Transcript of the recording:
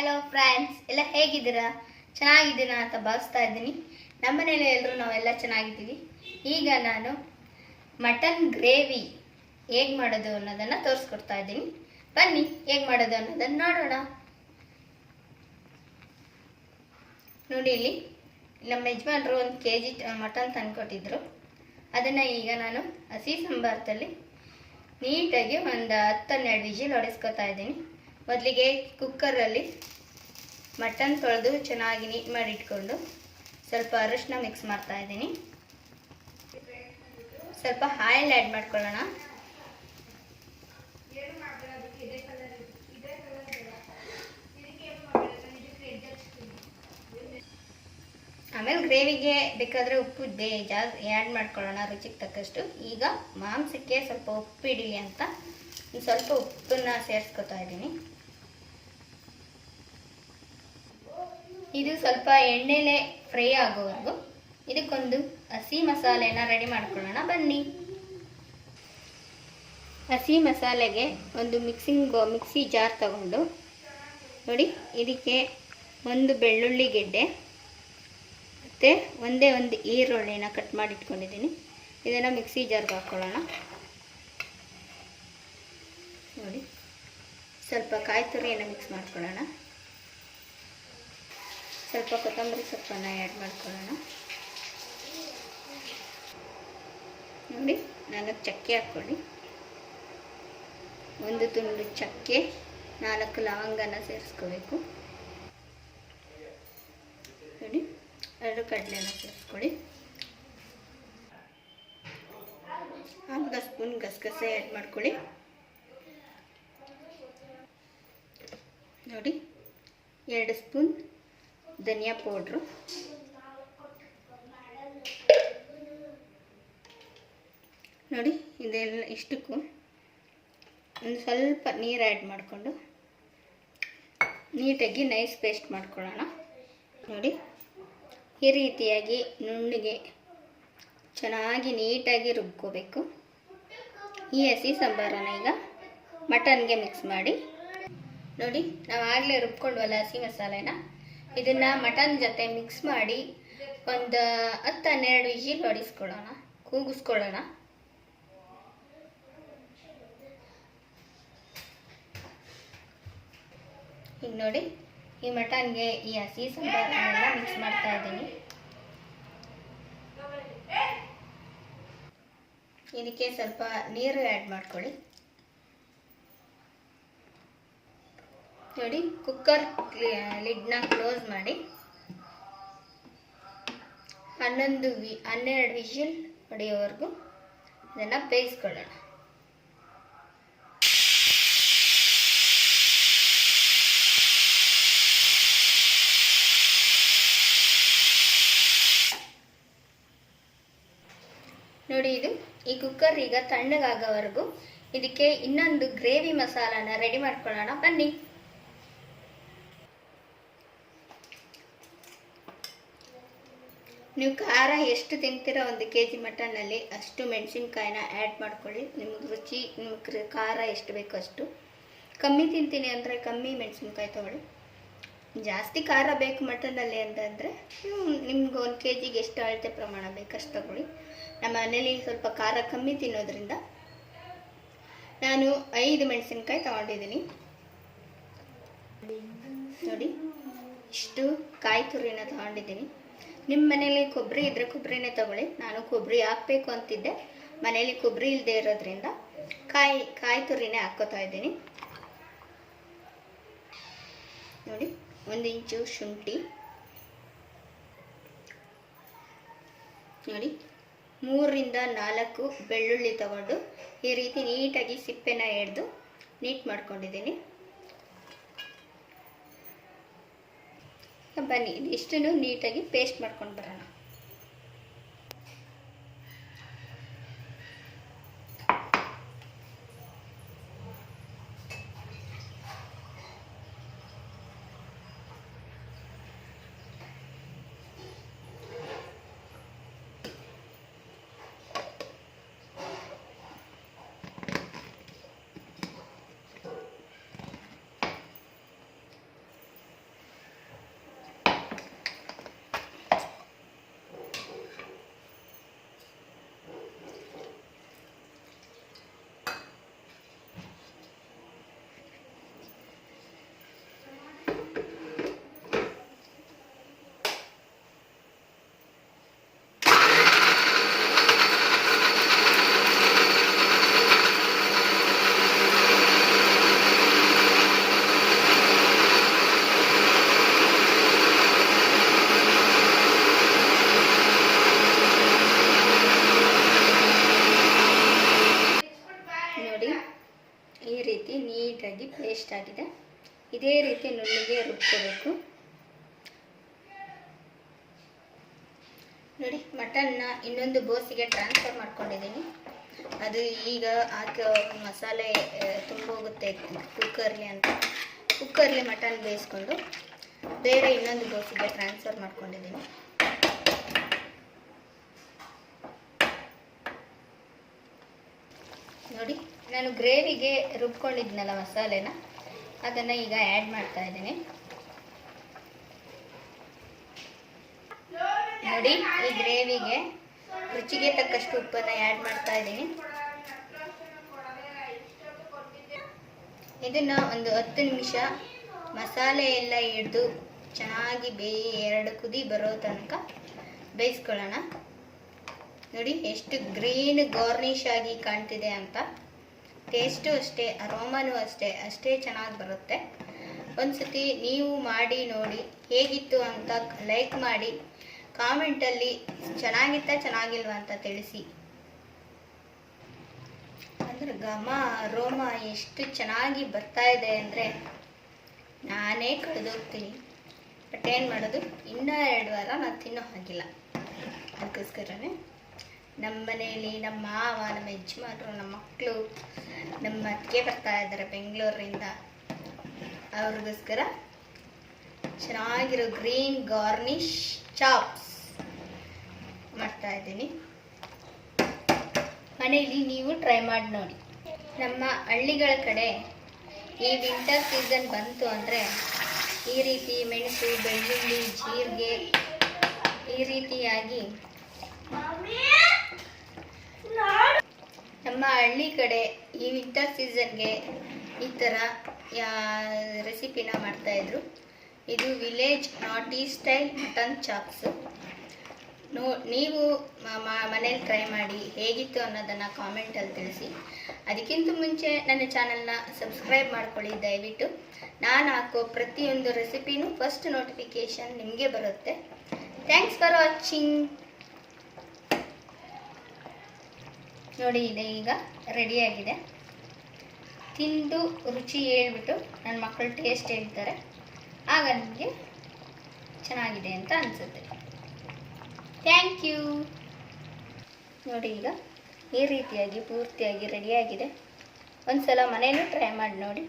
Hello friends, ಎಲ್ಲ ಹೇಗಿದ್ದೀರಾ? ಚೆನ್ನಾಗಿದ್ದೀರಾ ಅಂತ ಭಾವಿಸ್ತಾ ಇದ್ದೀನಿ. ನಮ್ಮ ಮನೇಲಿ ಎಲ್ಲರೂ ನಾವೆಲ್ಲ ಚೆನ್ನಾಗಿದ್ದೀವಿ. ಈಗ ನಾನು ಮಟನ್ ಗ್ರೇವಿ ಹೇಗೆ ಮಾಡೋದು ಅನ್ನೋದನ್ನು ತೋರಿಸ್ಕೊಡ್ತಾ ಇದ್ದೀನಿ. ಬನ್ನಿ ಹೇಗೆ ಮಾಡೋದು ಅನ್ನೋದನ್ನು ನೋಡೋಣ. ನೋಡಿ, ಇಲ್ಲಿ ನಮ್ಮ ಯಜಮಾನರು 1 kg ಮಟನ್ ತಂದುಕೊಟ್ಟಿದ್ರು. ಅದನ್ನು ಈಗ ನಾನು ಹಸಿ ಸಂಬಾರದಲ್ಲಿ ನೀಟಾಗಿ ಒಂದು 10-12 ವಿಜಿಲ್ ಹೊಡೆಸ್ಕೊತಾ ಇದ್ದೀನಿ. ಮೊದಲಿಗೆ ಕುಕ್ಕರಲ್ಲಿ ಮಟನ್ ತೊಳೆದು ಚೆನ್ನಾಗಿ ನೀಟ್ ಮಾಡಿ ಇಟ್ಕೊಂಡು ಸ್ವಲ್ಪ ಅರಿಶಿನ ಮಿಕ್ಸ್ ಮಾಡ್ತಾ ಇದ್ದೀನಿ. ಸ್ವಲ್ಪ ಆಯಿಲ್ ಆ್ಯಡ್ ಮಾಡ್ಕೊಳ್ಳೋಣ. ಆಮೇಲೆ ಗ್ರೇವಿಗೆ ಬೇಕಾದರೆ ಉಪ್ಪು ಜಾಸ್ತಿ ಆ್ಯಡ್ ಮಾಡ್ಕೊಳ್ಳೋಣ, ರುಚಿಗೆ ತಕ್ಕಷ್ಟು. ಈಗ ಮಾಂಸಕ್ಕೆ ಸ್ವಲ್ಪ ಉಪ್ಪು ಹಿಡೀಲಿ ಅಂತ ಸ್ವಲ್ಪ ಉಪ್ಪನ್ನು ಸೇರಿಸ್ಕೊತಾ ಇದ್ದೀನಿ. ಇದು ಸ್ವಲ್ಪ ಎಣ್ಣೆಲೆ ಫ್ರೈ ಆಗೋವರೆಗೂ ಇದಕ್ಕೊಂದು ಹಸಿ ಮಸಾಲೆನ ರೆಡಿ ಮಾಡ್ಕೊಳ್ಳೋಣ. ಬನ್ನಿ. ಹಸಿ ಮಸಾಲೆಗೆ ಒಂದು ಮಿಕ್ಸಿ ಜಾರ್ ತಗೊಂಡು ನೋಡಿ, ಇದಕ್ಕೆ ಒಂದು ಬೆಳ್ಳುಳ್ಳಿ ಗೆಡ್ಡೆ ಮತ್ತು ಒಂದು ಈರುಳ್ಳಿನ ಕಟ್ ಮಾಡಿ ಇಟ್ಕೊಂಡಿದ್ದೀನಿ. ಇದನ್ನು ಮಿಕ್ಸಿ ಜಾರ್ಗೆ ಹಾಕ್ಕೊಳ್ಳೋಣ. ನೋಡಿ, ಸ್ವಲ್ಪ ಕಾಯಿ ತುರಿಯನ್ನು ಮಿಕ್ಸ್ ಮಾಡ್ಕೊಳ್ಳೋಣ. ಸ್ವಲ್ಪ ಕೊತ್ತಂಬರಿ ಸೊಪ್ಪನ್ನು ಆ್ಯಡ್ ಮಾಡ್ಕೊಳ್ಳೋಣ. ನೋಡಿ, 4 ಚಕ್ಕೆ ಹಾಕ್ಕೊಳ್ಳಿ. 1 ತುಂಡು ಚಕ್ಕೆ, 4 ಲವಂಗನ ಸೇರಿಸ್ಕೋಬೇಕು. ನೋಡಿ, 2 ಕಡಲೆನ ಸೇರಿಸ್ಕೊಳ್ಳಿ. 1/2 ಸ್ಪೂನ್ ಗಸಗಸೆ ಆ್ಯಡ್ ಮಾಡ್ಕೊಳ್ಳಿ. ನೋಡಿ, 2 ಸ್ಪೂನ್ ಧನಿಯಾ ಪೌಡ್ರು, ನೋಡಿ ಇದೆಲ್ಲ ಇಷ್ಟಕ್ಕೂ ಒಂದು ಸ್ವಲ್ಪ ನೀರು ಆ್ಯಡ್ ಮಾಡಿಕೊಂಡು ನೀಟಾಗಿ ನೈಸ್ ಪೇಸ್ಟ್ ಮಾಡ್ಕೊಳ್ಳೋಣ. ನೋಡಿ, ಈ ರೀತಿಯಾಗಿ ನುಣ್ಣಗೆ ಚೆನ್ನಾಗಿ ನೀಟಾಗಿ ರುಬ್ಕೋಬೇಕು. ಈ ಹಸಿ ಸಾಂಬಾರನ್ನು ಈಗ ಮಟನ್ಗೆ ಮಿಕ್ಸ್ ಮಾಡಿ. ನೋಡಿ, ನಾವು ಆಗಲೇ ರುಬ್ಕೊಂಡ್ವಲ್ಲ ಹಸಿ ಮಸಾಲೆನ, ಇದನ್ನು ಮಟನ್ ಜೊತೆ ಮಿಕ್ಸ್ ಮಾಡಿ ಒಂದು 10-12 ವಿಜಿಲ್ ಹೊಡಿಸ್ಕೊಳ್ಳೋಣ, ಕೂಗಿಸ್ಕೊಳ್ಳೋಣ. ಈಗ ನೋಡಿ, ಈ ಮಟನ್ಗೆ ಈ ಹಸಿ ಸಾಂಬಾರನ್ನೆಲ್ಲ ಮಿಕ್ಸ್ ಮಾಡ್ತಾ ಇದ್ದೀನಿ. ಇದಕ್ಕೆ ಸ್ವಲ್ಪ ನೀರು ಆ್ಯಡ್ ಮಾಡ್ಕೊಳ್ಳಿ. ನೋಡಿ, ಕುಕ್ಕರ್ ಲಿಡ್ನ ಕ್ಲೋಸ್ ಮಾಡಿ 12 ವಿಜಿಲ್ ಹೊಡೆಯೋವರೆಗೂ ಇದನ್ನು ಬೇಯಿಸ್ಕೊಳ್ಳೋಣ. ನೋಡಿ, ಈ ಕುಕ್ಕರ್ ಈಗ ತಣ್ಣಗಾಗೋವರೆಗೂ ಇದಕ್ಕೆ ಇನ್ನೊಂದು ಗ್ರೇವಿ ಮಸಾಲಾನ ರೆಡಿ ಮಾಡ್ಕೊಳ್ಳೋಣ. ಬನ್ನಿ. ನೀವು ಖಾರ ಎಷ್ಟು ತಿಂತೀರ 1 kg ಮಟನ್ನಲ್ಲಿ ಅಷ್ಟು ಮೆಣಸಿನ್ಕಾಯಿನ ಆ್ಯಡ್ ಮಾಡ್ಕೊಳ್ಳಿ. ನಿಮ್ಗೆ ರುಚಿ, ನಿಮ್ಗೆ ಖಾರ ಎಷ್ಟು ಬೇಕೋ ಅಷ್ಟು. ಕಮ್ಮಿ ತಿಂತೀನಿ ಅಂದರೆ ಕಮ್ಮಿ ಮೆಣಸಿನ್ಕಾಯಿ ತೊಗೊಳ್ಳಿ. ಜಾಸ್ತಿ ಖಾರ ಬೇಕು ಮಟನ್ನಲ್ಲಿ ಅಂತಂದರೆ ನಿಮ್ಗೆ 1 kgಗೆ ಎಷ್ಟು ಅಳತೆ ಪ್ರಮಾಣ ಬೇಕಷ್ಟು ತಗೊಳ್ಳಿ. ನಮ್ಮ ಮನೇಲಿ ಸ್ವಲ್ಪ ಖಾರ ಕಮ್ಮಿ ತಿನ್ನೋದ್ರಿಂದ ನಾನು 5 ಮೆಣಸಿನ್ಕಾಯಿ ತೊಗೊಂಡಿದ್ದೀನಿ. ನೋಡಿ, ಇಷ್ಟು ಕಾಯಿ ತುರಿನ ತೊಗೊಂಡಿದ್ದೀನಿ. ನಿಮ್ಮ ಮನೇಲಿ ಕೊಬ್ಬರಿ ಇದ್ದರೆ ಕೊಬ್ಬರಿನೇ ತಗೊಳ್ಳಿ. ನಾನು ಕೊಬ್ಬರಿ ಹಾಕಬೇಕು ಅಂತಿದ್ದೆ, ಮನೇಲಿ ಕೊಬ್ಬರಿ ಇಲ್ಲದೆ ಇರೋದ್ರಿಂದ ಕಾಯಿ ತುರಿನೇ ಹಾಕ್ಕೋತಾ ಇದ್ದೀನಿ. ನೋಡಿ, 1 ಇಂಚು ಶುಂಠಿ, ನೋಡಿ 3-4 ಬೆಳ್ಳುಳ್ಳಿ ತಗೊಂಡು ಈ ರೀತಿ ನೀಟಾಗಿ ಸಿಪ್ಪೆನ ಎಳೆದು ನೀಟ್ ಮಾಡ್ಕೊಂಡಿದ್ದೀನಿ. ಬನ್ನಿ, ಇಷ್ಟನ್ನು ನೀಟಾಗಿ ಪೇಸ್ಟ್ ಮಾಡ್ಕೊಂಡು ಬರೋಣ. ಇದೇ ರೀತಿ ನುಣ್ಣಗೆ ರುಬ್ಕೋಬೇಕು. ನೋಡಿ, ಮಟನ್ನ ಇನ್ನೊಂದು ಬೋಸಿಗೆ ಟ್ರಾನ್ಸ್ಫರ್ ಮಾಡ್ಕೊಂಡಿದ್ದೀನಿ. ಅದು ಈಗ ಹಾಕೋ ಮಸಾಲೆ ತುಂಬೋಗುತ್ತೆ ಕುಕ್ಕರ್ಲಿ ಅಂತ ಕುಕ್ಕರ್ಲಿ ಮಟನ್ ಬೇಯಿಸ್ಕೊಂಡು ಬೇರೆ ಇನ್ನೊಂದು ಬೋಸಿಗೆ ಟ್ರಾನ್ಸ್ಫರ್ ಮಾಡ್ಕೊಂಡಿದ್ದೀನಿ. ನೋಡಿ, ನಾನು ಗ್ರೇವಿಗೆ ರುಬ್ಕೊಂಡಿದ್ನಲ್ಲ ಮಸಾಲೆನ, ಅದನ್ನು ಈಗ ಆ್ಯಡ್ ಮಾಡ್ತಾ ಇದ್ದೀನಿ. ನೋಡಿ, ಈ ಗ್ರೇವಿಗೆ ರುಚಿಗೆ ತಕ್ಕಷ್ಟು ಉಪ್ಪನ್ನು ಆ್ಯಡ್ ಮಾಡ್ತಾ ಇದ್ದೀನಿ. ಇದನ್ನು ಒಂದು 10 ನಿಮಿಷ ಮಸಾಲೆ ಎಲ್ಲ ಹಿಡಿದು ಚೆನ್ನಾಗಿ 2 ಕುದಿ ಬರೋ ತನಕ ಬೇಯಿಸ್ಕೊಳ್ಳೋಣ. ನೋಡಿ ಎಷ್ಟು ಗ್ರೀನ್ ಗಾರ್ನಿಶ್ ಆಗಿ ಕಾಣ್ತಿದೆ ಅಂತ. ಟೇಸ್ಟು ಅಷ್ಟೇ, ಅರೋಮಾನು ಅಷ್ಟೇ ಚೆನ್ನಾಗಿ ಬರುತ್ತೆ. ಒಂದ್ಸತಿ ನೀವು ಮಾಡಿ ನೋಡಿ, ಹೇಗಿತ್ತು ಅಂತ ಲೈಕ್ ಮಾಡಿ, ಕಾಮೆಂಟಲ್ಲಿ ಚೆನ್ನಾಗಿತ್ತಾ ಚೆನ್ನಾಗಿಲ್ವಾ ಅಂತ ತಿಳಿಸಿ. ಅಂದ್ರೆ ಘಮ ಅರೋಮ ಎಷ್ಟು ಚೆನ್ನಾಗಿ ಬರ್ತಾ ಇದೆ ಅಂದರೆ ನಾನೇ ಕಳೆದೋಗ್ತೀನಿ. ಬಟ್ ಏನು ಮಾಡೋದು, ಇನ್ನೂ 2 ವಾರ ನಾನು ತಿನ್ನೋ ಹಾಗಿಲ್ಲ. ಅದಕ್ಕೋಸ್ಕರನೇ ನಮ್ಮ ಮನೆಯಲ್ಲಿ ನಮ್ಮ ಮಾವ, ನಮ್ಮ ಯಜಮಾನರು, ನಮ್ಮ ಮಕ್ಕಳು, ನಮ್ಮ ಅತ್ತಿಗೆ ಬರ್ತಾ ಇದ್ದಾರೆ ಬೆಂಗಳೂರಿಂದ. ಅವ್ರಿಗೋಸ್ಕರ ಚೆನ್ನಾಗಿರೋ ಗ್ರೀನ್ ಗಾರ್ನಿಶ್ ಚಾಪ್ಸ್ ಮಾಡ್ತಾ ಇದ್ದೀನಿ. ಮನೆಯಲ್ಲಿ ನೀವು ಟ್ರೈ ಮಾಡಿ ನೋಡಿ. ನಮ್ಮ ಹಳ್ಳಿಗಳ ಕಡೆ ಈ ವಿಂಟರ್ ಸೀಸನ್ ಬಂತು ಅಂದರೆ ಈ ರೀತಿ ಮೆಣಸು, ಬೆಳ್ಳುಳ್ಳಿ, ಜೀರಿಗೆ ಈ ರೀತಿಯಾಗಿ ನಮ್ಮ ಹಳ್ಳಿ ಕಡೆ ಈ ವಿಂಟರ್ ಸೀಸನ್ಗೆ ಈ ಥರ ರೆಸಿಪಿನ ಮಾಡ್ತಾಯಿದ್ರು. ಇದು ವಿಲೇಜ್ ನಾಟಿ ಸ್ಟೈಲ್ ಮಟನ್ ಚಾಪ್ಸು. ನೀವು ಮನೇಲಿ ಟ್ರೈ ಮಾಡಿ ಹೇಗಿತ್ತು ಅನ್ನೋದನ್ನು ಕಾಮೆಂಟಲ್ಲಿ ತಿಳಿಸಿ. ಅದಕ್ಕಿಂತ ಮುಂಚೆ ನನ್ನ ಚಾನಲ್ನ ಸಬ್ಸ್ಕ್ರೈಬ್ ಮಾಡ್ಕೊಳ್ಳಿ ದಯವಿಟ್ಟು. ನಾನು ಹಾಕೋ ಪ್ರತಿಯೊಂದು ರೆಸಿಪಿನೂ ಫಸ್ಟ್ ನೋಟಿಫಿಕೇಷನ್ ನಿಮಗೆ ಬರುತ್ತೆ. Thanks for watching. ನೋಡಿ, ಇದೆ ಈಗ ರೆಡಿಯಾಗಿದೆ. ತಿಂದು ರುಚಿ ಹೇಳ್ಬಿಟ್ಟು ನನ್ನ ಮಕ್ಕಳು ಟೇಸ್ಟ್ ಹೇಳ್ತಾರೆ, ಆಗ ನನಗೆ ಚೆನ್ನಾಗಿದೆ ಅಂತ ಅನಿಸುತ್ತೆ. Thank you. ನೋಡಿ, ಈಗ ಈ ರೀತಿಯಾಗಿ ಪೂರ್ತಿಯಾಗಿ ರೆಡಿಯಾಗಿದೆ. ಒಂದು ಸಲ ಮನೇಲೂ ಟ್ರೈ ಮಾಡಿ ನೋಡಿ.